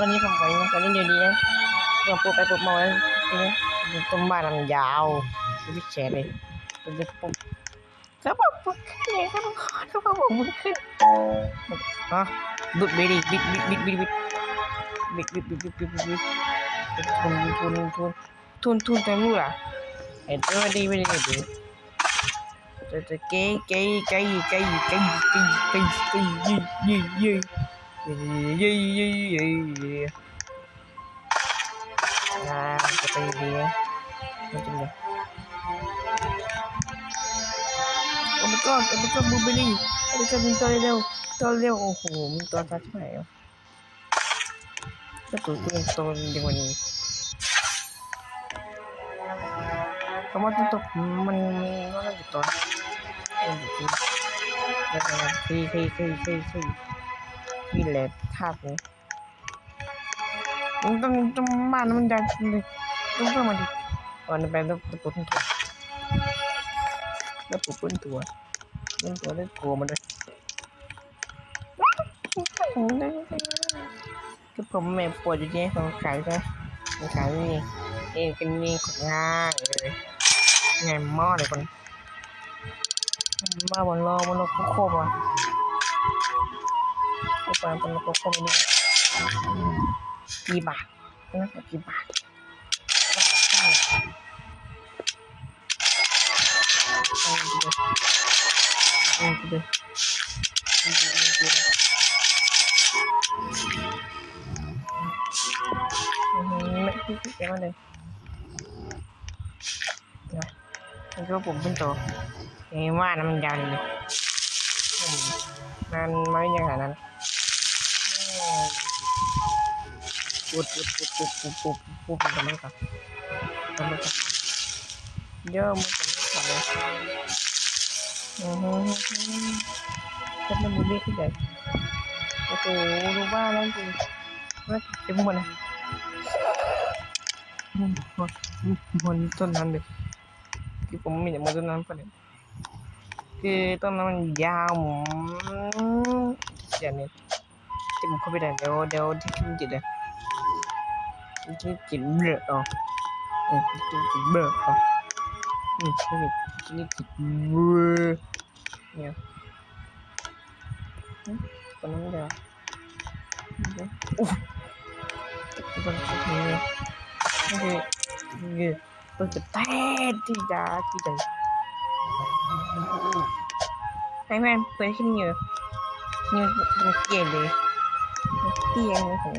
วันนี้ผมขอเล่นอยู่ดีนะเราปวดไปปวดมาแล้วทีนี้ต้นบ้านมันยาววิเศษเลยตัวนี้ผมแล้วผมขึ้นเลยครับผมขอแล้วผมมึงขึ้นฮะบิดทุนเต็มรู้ล่ะไอ้ตัวดีไม่ได้ดูจะเก๋จะไปดีไม่จริงเลยโอ้ my god บูเบอรี่โอ้ my god มีตัวเร็วโอ้โหมีตัวทัชใหม่ก็ตัวกูยังโตดีกว่านี้เพราะว่าตัวมันน่าจะตัวมันอยู่แล้วก็คือแหละภาพนี้มันต้องมามันดังเลยต้องเพิ่มมาดิวันนี้เป็นต้องปุ๊บตัวแล้วปุ๊บตัวได้กลัวมันด้วยคือผมแม่ปวดอยู่ที่ของขายใช่ของขายนี่เป็นนี่ของง่ายเลยง่ายมากเลยคนมาบนโลกโคบอ่ะโคบไปบนโลกโคบนี่กี่บาทนะกี่บาทไม่คิดแกมาเลยนะมันก็ผมเป็นตัวว่าน้ำมันยาวเลยนั่นไม่ยังไงนั้นปุ๊บทำไมครับเยอะมันทำไมจะเป็นมือเล็กที่ใหญ่โอ้โหรู้บ้าแล้วจริงว่าเต็มหมดเลยบนต้นนั้นเลยคือผมมีแต่บนต้นนั้นประเด็นคือต้นนั้นมันยาวอย่างนี้ที่ผมเข้าไปได้เดี๋ยวที่ขึ้นจิตเลยที่จิตเบลอที่จิตเบลอนี่ที่จิตเบลอเนี่ยตอนนั้นเดี๋ยวโอ้ตอนนี้คือตัวจะแตกที่ดาที่ใดให้แม่เปิดขึ้นเยอะนี่มันเกลียดเลยเตียงของ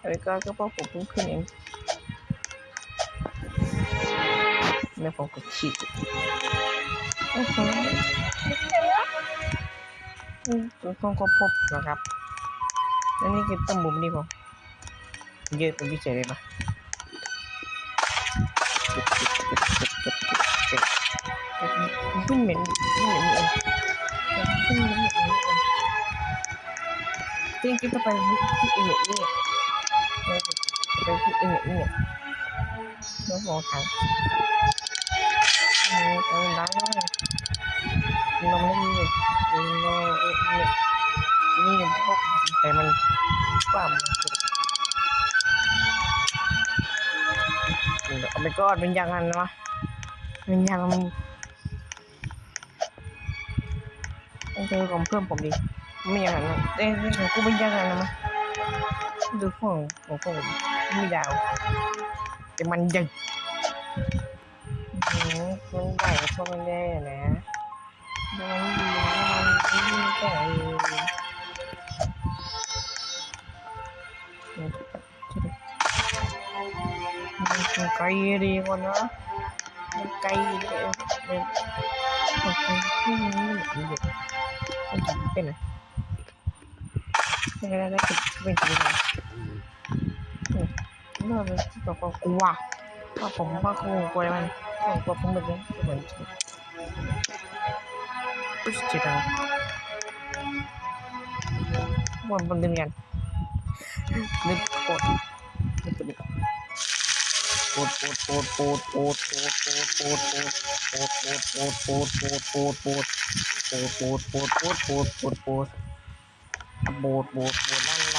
แล้วก็พอผมพุ่งขึ้นเองแล้วผมก็ฉีดต้องก็พบนะครับแล้วนี่คือต้มบุ๋มนี่ผมเยอะเป็นพิเศษเลยปะขึ้นเหม็นจริงๆจะไปที่อินเดียนี่ไปที่อินเดียนี่แล้วมองทางร้านเลยนมไม่มีนี่พวกแต่มันป้ามเอาไปกอดเป็นยังไงวะเป็นยังมันต้องเจอของเพื่อนผมดิไม่ยังไงนะเอ้ยของกูเป็นยังไงนะมั้ยดูของผมไม่ยาวแต่มันยังมันใหญ่พวกมันได้นะมันดีมันแต่มันไกลดีกว่านะมันไกลเลยมันไกลที่นี่มันจะเป็นอะไรไม่ได้ติดเป็นจริงเลยเมื่อเป็นที่บอกว่ากลัวผมว่าครูกลัวมันกลัวผมแบบนี้เหมือนผู้ชิดอะไรบนเดือนกันนึกโคตรโบดลั่น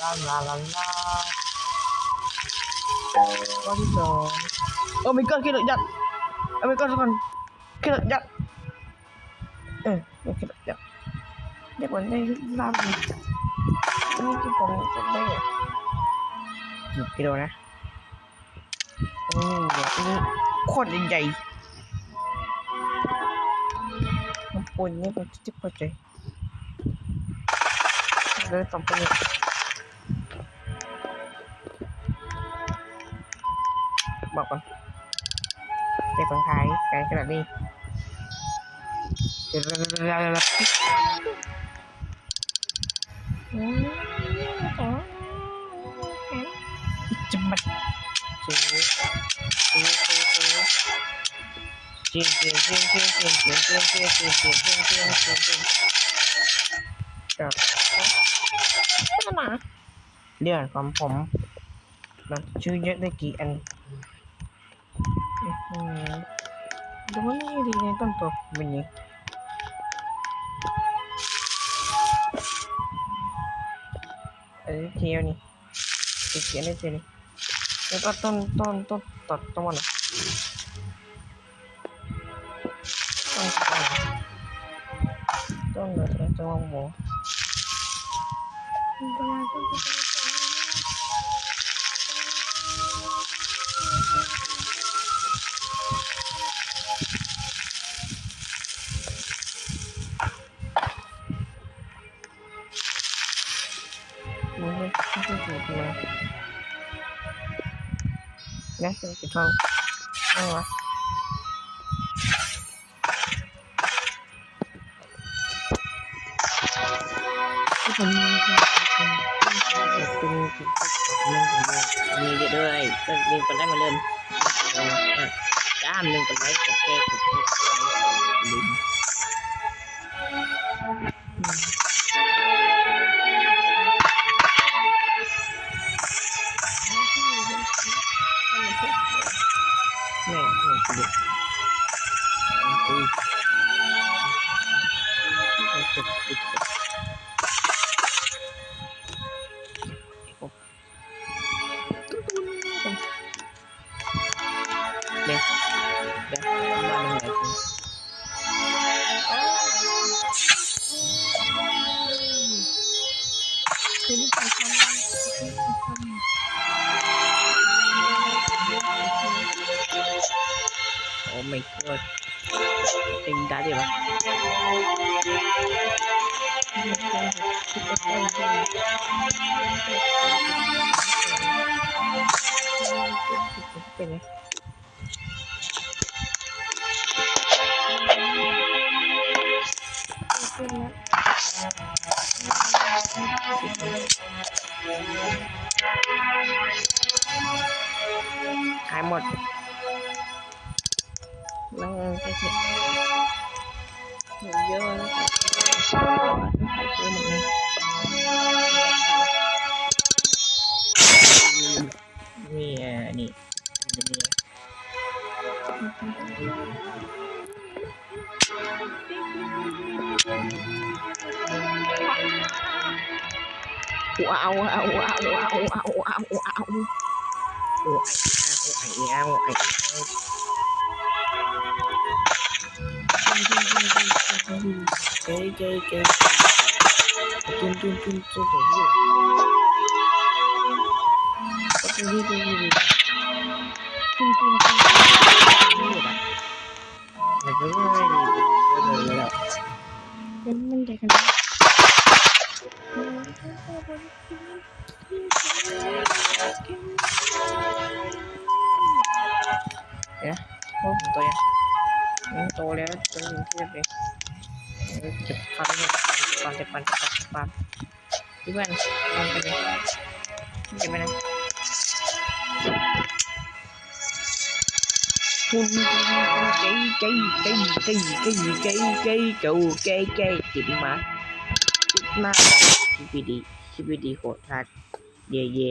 ลาลาลาลาข้อที่สองโอ้ my god คิดยัดโอ้ my god ทุกคนคิดยัดคิดยัดเดี๋ยวผมได้ลาบนี่ที่ผมจะได้กี่กิโลนะนี่โคตรใหญ่มันปนนี่เป็นจิ๊บเข้าใจเลยต่อไปบอกก่อนเด็กคนไทยไกลขนาดนี้จะมาเจียวเรื่องของผมมันชื่อเยอะได้กี่อันดูนี่ดีในต้นตัวมันยังเที่ยวนี่เขียนได้เที่ยวนี่แล้วก็ต้นตัดต้นเลยต้นหมูนะเป็นทองอะไรวะที่ผมมีเยอะด้วยก็มีคนได้มาเริ่มจ้ามหนึ่งกันไว้กดแก้กดลืมโอ้ my god เต็มได้เลยปะเป็นไงขายหมดนั่งไปเถอะเยอะแล้วขายเยอะหมดเลยนี่นี่ว้าวว้าวว้าวว้าวว้าวว้าวว้าวโอ้เก๋เก๋เก๋จุนจุนจุนจุนจุนจุนจุนจุนจุนจุนจุนจุนจุนมันเด็กกันเนี่ยโอ้ตัวยังมันโตแล้วตัวยังเทียบเลยเก็บฟันเลยฟันเก็บฟันที่บ้านฟันไปเลยเก็บไปนะคุณเก๋จิบมาชีวิตดีโคตรทัดเย่